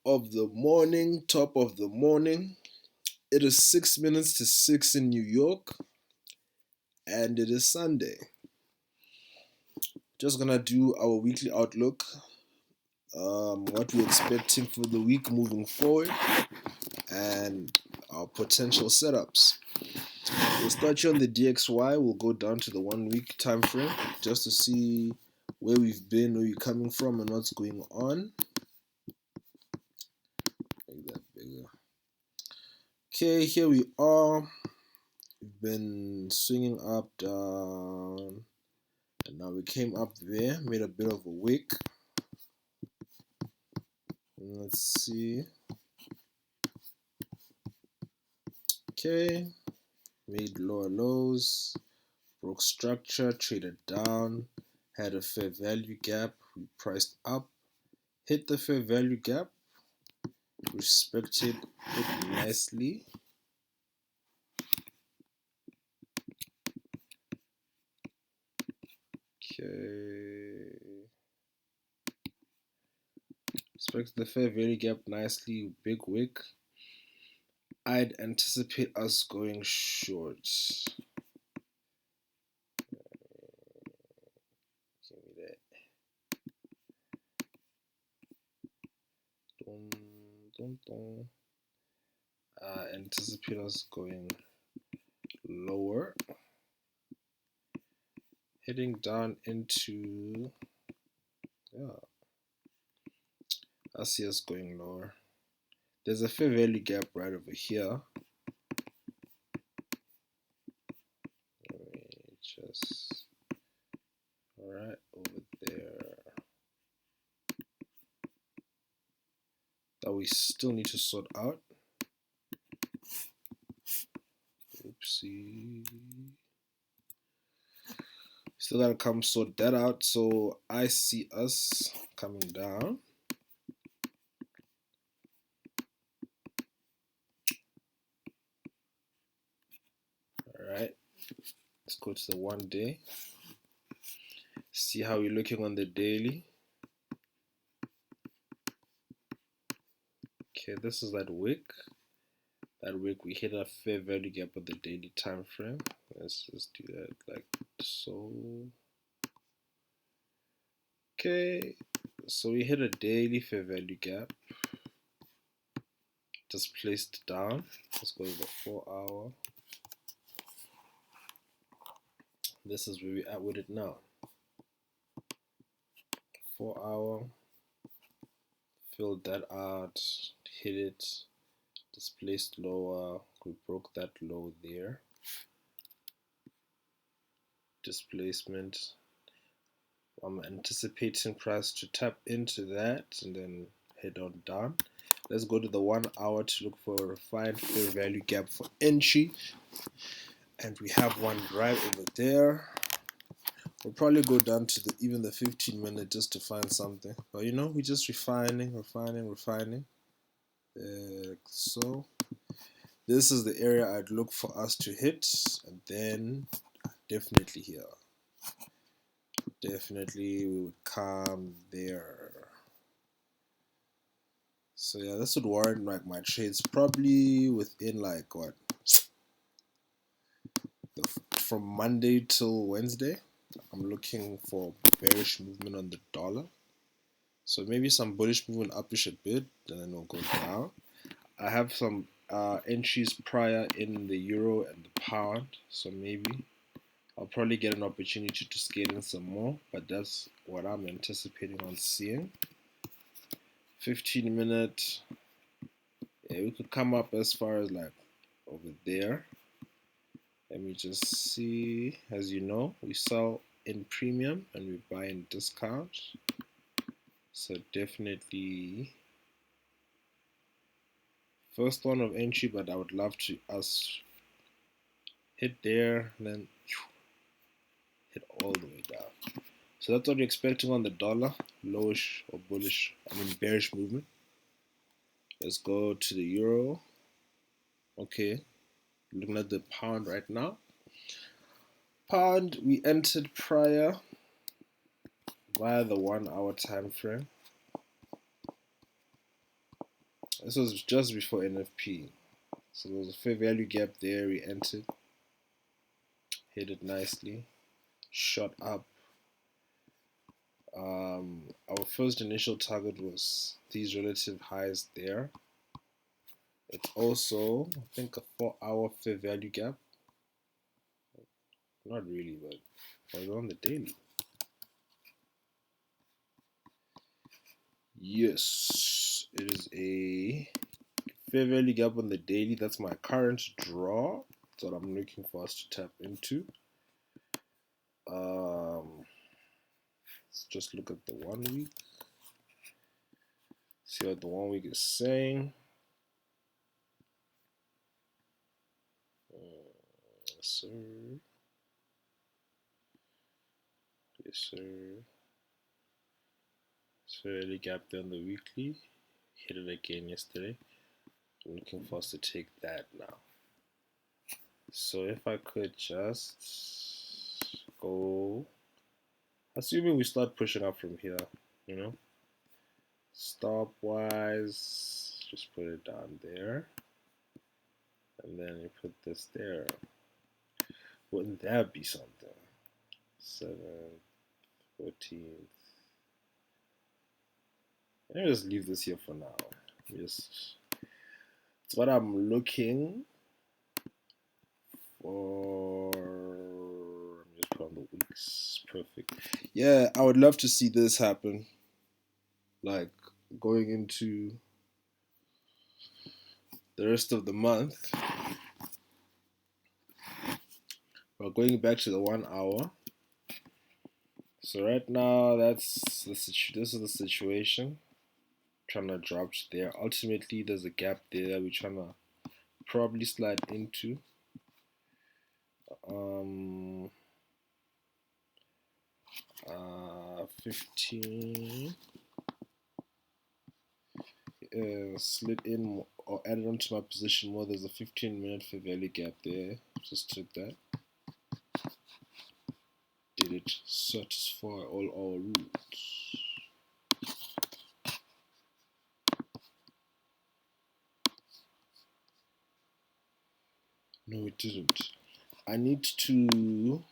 of the morning, top of the morning. It is 6 minutes to 6 in New York, and it is Sunday. Just gonna do our weekly outlook, what we're expecting for the week moving forward, and our potential setups. We'll start here on the DXY. We'll go down to the 1 week time frame just to see where we've been, where you're coming from, and what's going on. Make that bigger. Okay, here we are. We've been swinging up, down, and now we came up there, made a bit of a wick. Let's see. Okay, made lower lows, broke structure, traded down, had a fair value gap, we priced up, hit the fair value gap, respected it nicely. Okay, respected the fair value gap nicely, big wick. I'd anticipate us going short. Give me that. Dun, dun, dun. Anticipate us going lower, heading down into, I see us going lower. There's a fair value gap right over here. Let me just, right over there, that we still need to sort out. Oopsie. Still gotta come sort that out. So I see us coming down. Alright, let's go to the 1 day. See how we're looking on the daily. Okay, this is that wick. That wick, we hit a fair value gap on the daily time frame. Let's just do that like so. Okay, so we hit a daily fair value gap. Just placed down. Let's go to the 4 hour. This is where we're at with it now. 4 hour. Filled that out. Hit it. Displaced lower. We broke that low there. Displacement. I'm anticipating price to tap into that and then head on down. Let's go to the 1 hour to look for a refined fair value gap for entry. And we have one right over there. We'll probably go down to even the 15-minute just to find something. But you know, we're just refining. So this is the area I'd look for us to hit, and then definitely here. Definitely we would come there. So yeah, this would warrant like my trades probably within like what, from Monday till Wednesday. I'm looking for bearish movement on the dollar. So maybe some bullish movement upish a bit, and then we'll go down. I have some entries prior in the euro and the pound, so maybe I'll probably get an opportunity to scale in some more, but that's what I'm anticipating on seeing. 15-minute, yeah, we could come up as far as like over there. Let me just see. As you know, we sell in premium and we buy in discount, so definitely first one of entry, but I would love to us hit there and then hit all the way down. So that's what we're expecting on the dollar, lowish or bullish, bearish movement. Let's go to the euro. Okay, looking at the pound right now. Pound, we entered prior via the 1 hour time frame. This was just before NFP. So there was a fair value gap there. We entered, hit it nicely, shot up. Our first initial target was these relative highs there. It's also, I think, a 4-hour fair value gap. Not really, but we're on the daily. Yes, it is a fair value gap on the daily. That's my current draw. That's what I'm looking for us to tap into. Let's just look at the 1 week. See what the 1 week is saying. Yes, sir. Yes, sir. It's fairly gapped on the weekly. Hit it again yesterday. I'm looking for us to take that now. So if I could just go, assuming we start pushing up from here, you know, stop wise, just put it down there, and then you put this there. Wouldn't that be something? 7th, 14th. Let me just leave this here for now. It's what I'm looking for. Just put on the weeks. Perfect. Yeah, I would love to see this happen. Like going into the rest of the month. We're going back to the 1 hour. So right now, this is the situation. Trying to drop there. Ultimately, there's a gap there that we're trying to probably slide into. 15. Slid in or added onto my position more. There's a 15-minute fair value gap there. Just took that. Did it satisfy all our rules? No, it didn't. I need to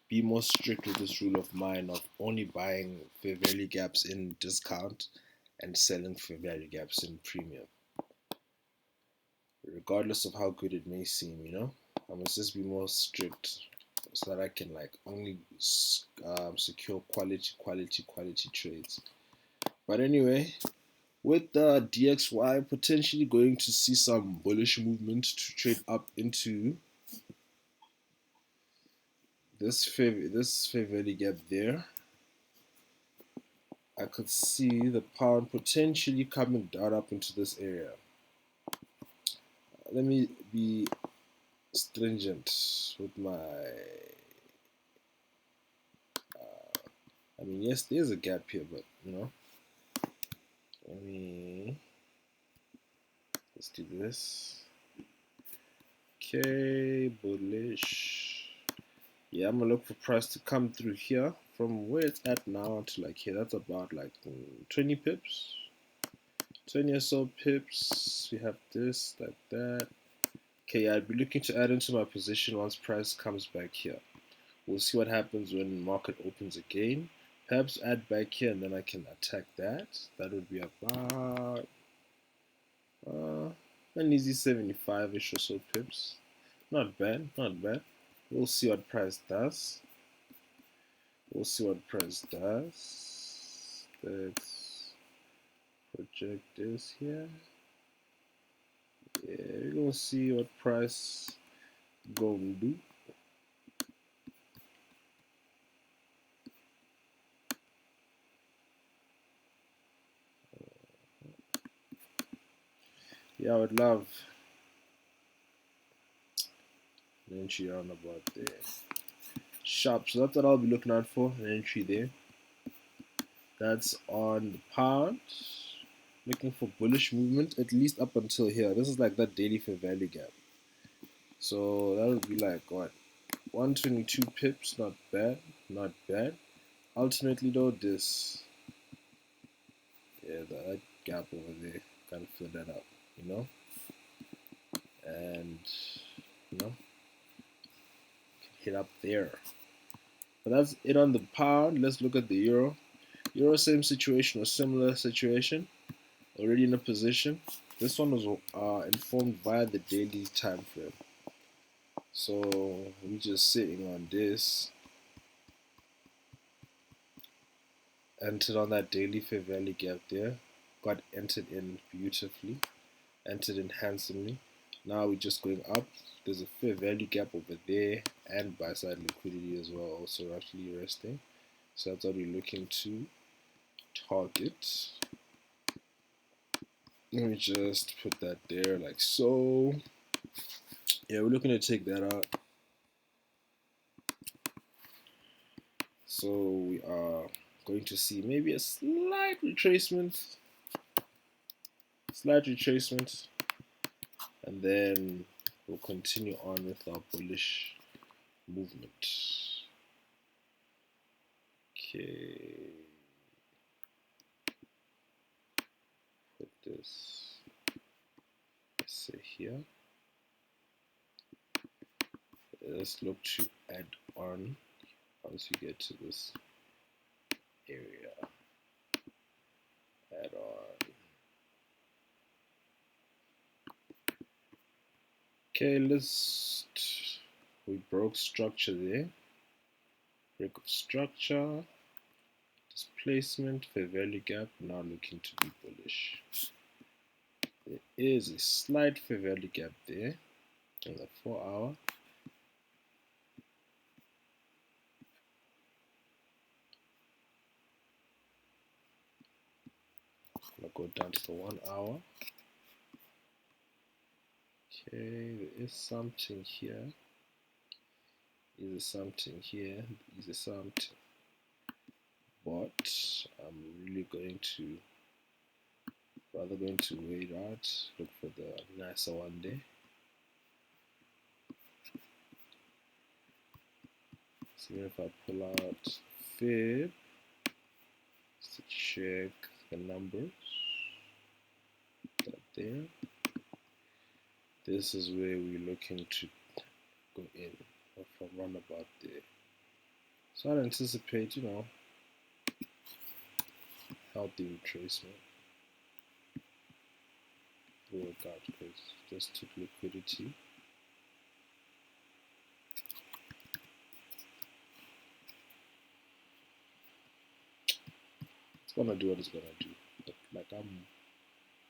be more strict with this rule of mine of only buying fair value gaps in discount and selling fair value gaps in premium. Regardless of how good it may seem, you know, I must just be more strict so that I can like only secure quality trades. But anyway, with the DXY potentially going to see some bullish movement to trade up into this fair value gap there, I could see the pound potentially coming down up into this area. Let me be stringent with my I mean, yes, there's a gap here, but you know, let's do this. Okay, bullish. Yeah, I'm gonna look for price to come through here from where it's at now to like here. That's about like 20 pips, 20 or so pips. We have this, like that. Okay, yeah, I'd be looking to add into my position once price comes back here. We'll see what happens when market opens again. Perhaps add back here and then I can attack that. That would be about an easy 75-ish or so pips. Not bad, not bad. We'll see what price does. We'll see what price does. Let's project this here. Yeah, we're gonna see what price gonna do. Yeah, I would love an entry around about there. Sharp, so that's what I'll be looking out for, an entry there. That's on the pound. Looking for bullish movement, at least up until here. This is like that daily fair value gap. So that would be like what? 122 pips, not bad, not bad. Ultimately though, this, yeah, that gap over there. kind of fill that up, you know, and you know, hit up there. But that's it on the pound. Let's look at the euro. Euro, same situation or similar situation, already in a position. This one was informed via the daily time frame. So we're just sitting on this, entered on that daily fair value gap there, got entered in beautifully, entered in handsomely. Now we're just going up. There's a fair value gap over there and buy side liquidity as well, also roughly resting. So that's what we're looking to target. Let me just put that there like so. Yeah, we're looking to take that out. So we are going to see maybe a slight retracement, and then we'll continue on with our bullish movement. Okay, put this, let's say here. Let's look to add on once we get to this area. Add on. Okay, we broke structure there. Break of structure, displacement, fair value gap, now looking to be bullish. There is a slight fair value gap there on the 4 hour. I'm gonna go down to the 1 hour. Okay, there is something here. Is there something here? Is there something? But I'm really rather going to wait out, look for the nicer one there. So if I pull out fib, just to check the numbers, that there. This is where we're looking to go in, or from roundabout there. So I'd anticipate, healthy retracement. Work out because just took liquidity. It's gonna do what it's gonna do. But like I'm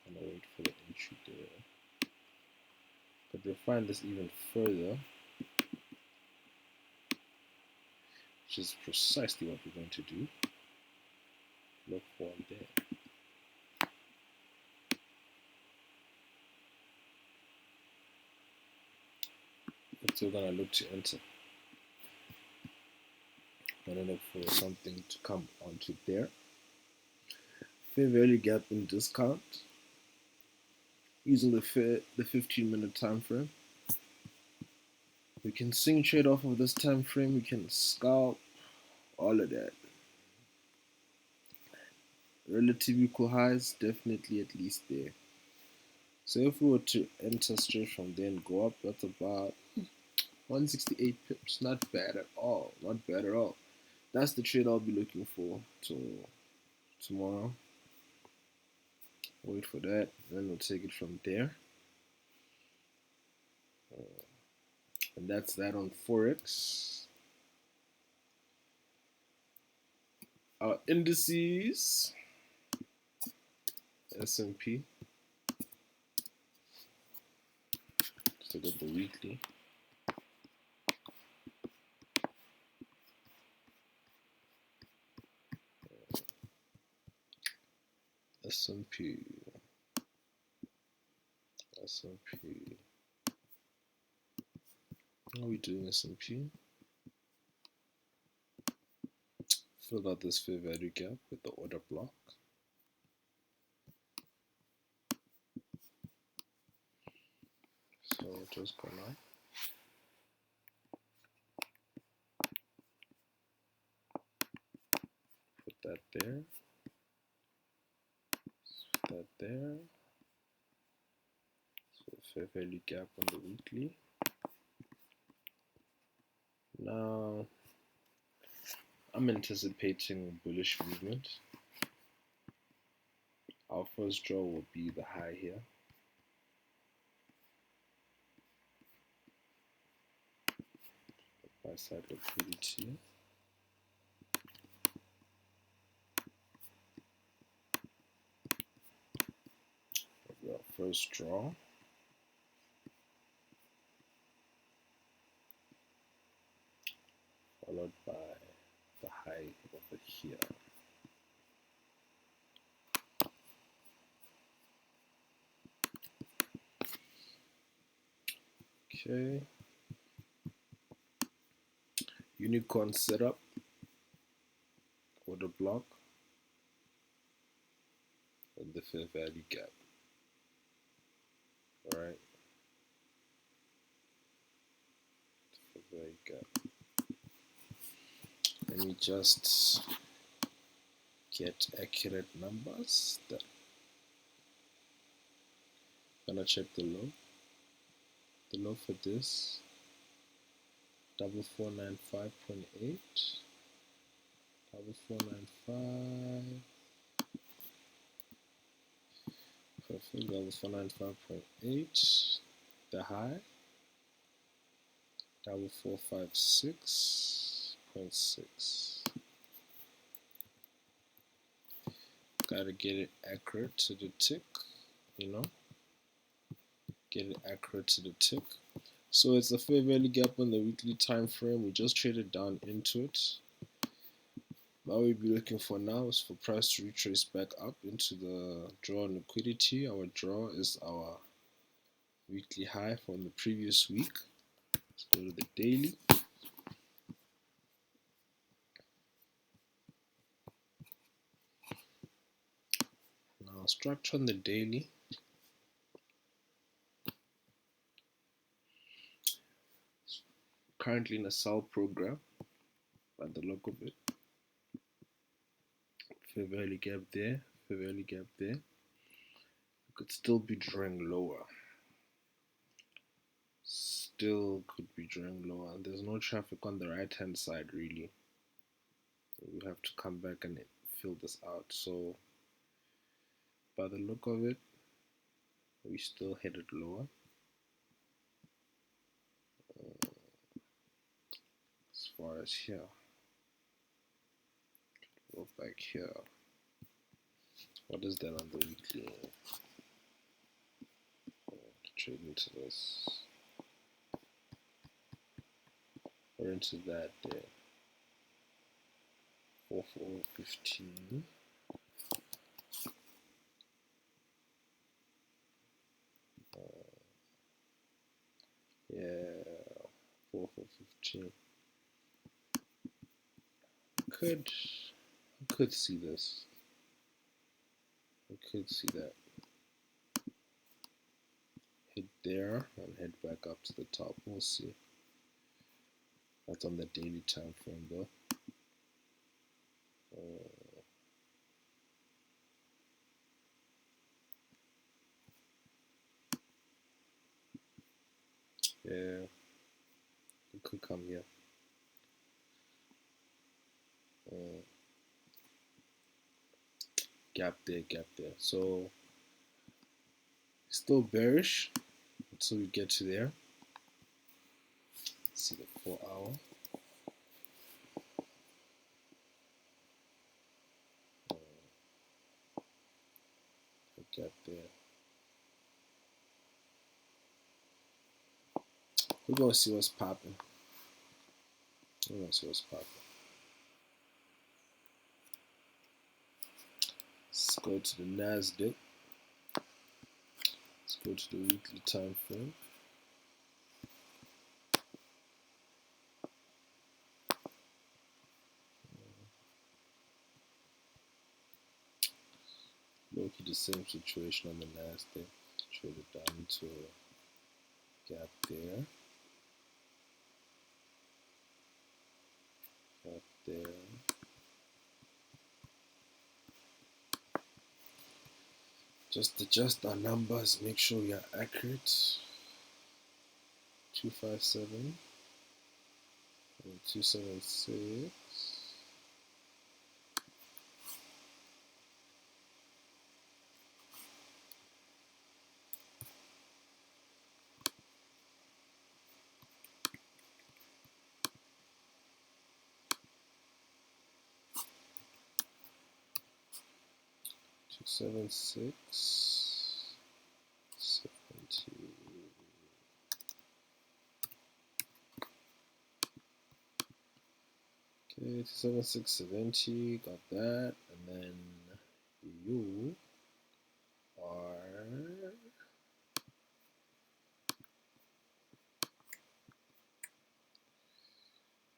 gonna wait for the entry there. But refine this even further, which is precisely what we're going to do. Look for one there. So we're gonna look to enter. Gonna look for something to come onto there. Fair value gap in discount using the 15-minute time frame. We can swing trade off of this time frame. We can scalp all of that. Relative equal highs, definitely at least there. So if we were to enter straight from there and go up, that's about 168 pips. Not bad at all. Not bad at all. That's the trade I'll be looking for tomorrow. Wait for that, then we'll take it from there. And that's that on Forex. Our indices, S&P. Let's look at the weekly. S&P. How are we doing S&P? Fill out this fair value gap with the order block. So just go now. Put that there. Put that there. fair value gap on the weekly. Now I'm anticipating bullish movement. Our first draw will be the high here. Buy side liquidity. Our first draw. Followed by the high over here. Okay. Unicorn setup. Order block. And the fair value gap. Alright. Fair value gap. Let me just get accurate numbers. Gonna check the low. The low for this 4495.8. 4495. Perfect. 4495.8. The high 4456.6. Gotta get it accurate to the tick, you know. Get it accurate to the tick. So it's a fair value gap on the weekly time frame. We just traded down into it. What we'll be looking for now is for price to retrace back up into the draw on liquidity. Our draw is our weekly high from the previous week. Let's go to the daily. Now structure on the daily. Currently in a sell program by the look of it. Fair value gap there, fair value gap there. Could still be drawing lower. Still could be drawing lower. And there's no traffic on the right hand side really. We have to come back and fill this out. So by the look of it, we still headed lower. As far as here, go back here. What is that on the weekly? Trade into this. We're into that there. 4415. Yeah, 4415. Could see this. I could see that. Hit there and head back up to the top. We'll see. That's on the daily time frame though. Yeah, it could come here. Gap there, gap there. So still bearish until we get to there. Let's see the 4 hour. Gap there. We're gonna see what's popping. We're gonna see what's popping. Let's go to the NASDAQ. Let's go to the weekly time frame. Look at the same situation on the NASDAQ. Traded down to a gap there. Gap there. Just adjust our numbers, make sure we are accurate. 257 and 276. 276 70. Okay, 27670, got that, and then you are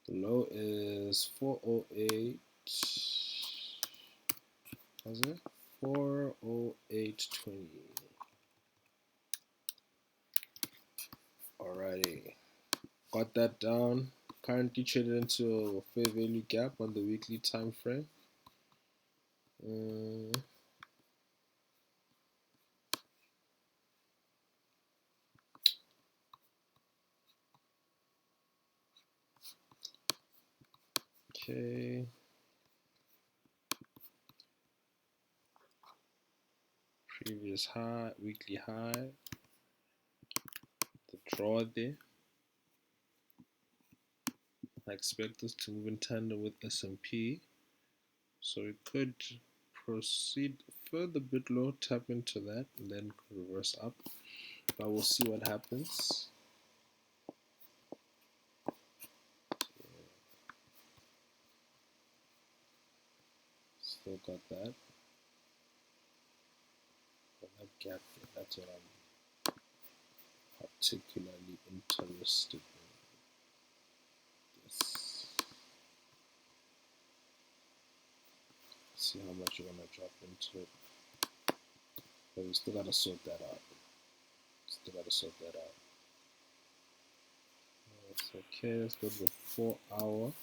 the low is 408. How's it? 408.20. Alrighty, got that down. Currently traded into a fair value gap on the weekly time frame. Okay. Previous high, weekly high. The draw there. I expect this to move in tandem with S&P. So it could proceed further bit low, tap into that, and then reverse up. But we'll see what happens. Still got that. But that gap there, that's what I'm particularly interested in. This. See how much you're gonna drop into it. But we still gotta sort that out. Still gotta sort that out. That's okay, let's go to the 4 hour.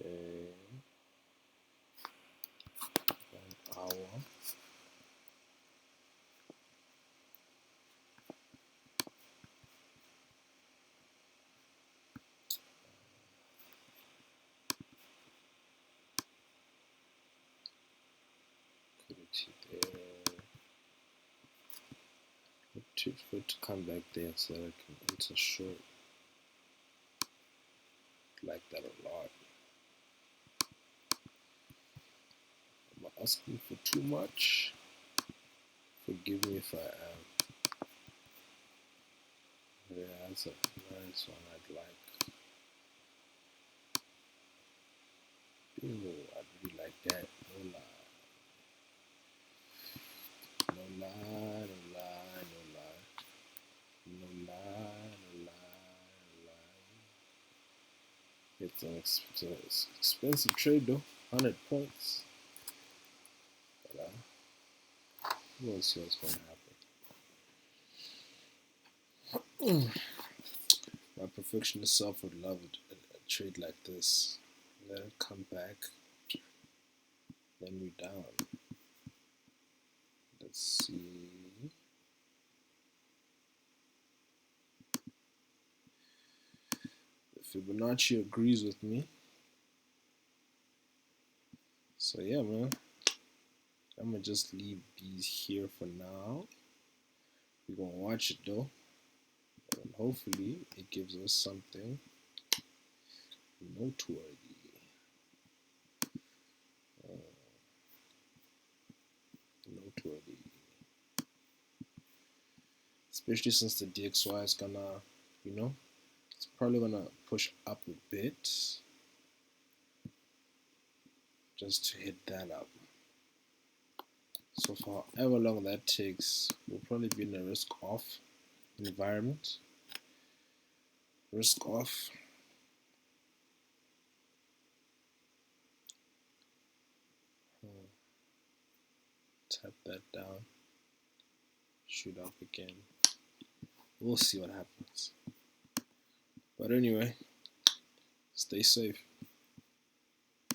Okay. 1 hour. There. Wait for it to come back there so that I can enter short. Like that a lot. Am I asking for too much? Forgive me if I am. Yeah, that's a nice one I'd like. Bingo, I'd really like that. No lie. No lie, no lie, no lie. No lie, no lie, no lie. It's an expensive trade though. 100 points. But we'll see what's going to happen. My perfectionist self would love a trade like this. Let it come back. Then we down. Let's see. Fibonacci agrees with me. So yeah, man. I'm gonna just leave these here for now. We're gonna watch it though. And hopefully it gives us something noteworthy. Noteworthy. Especially since the DXY is gonna, it's probably gonna push up a bit. Just to hit that up. So for however long that takes, we'll probably be in a risk off environment. Risk off. Tap that down. Shoot up again. We'll see what happens. But anyway, stay safe.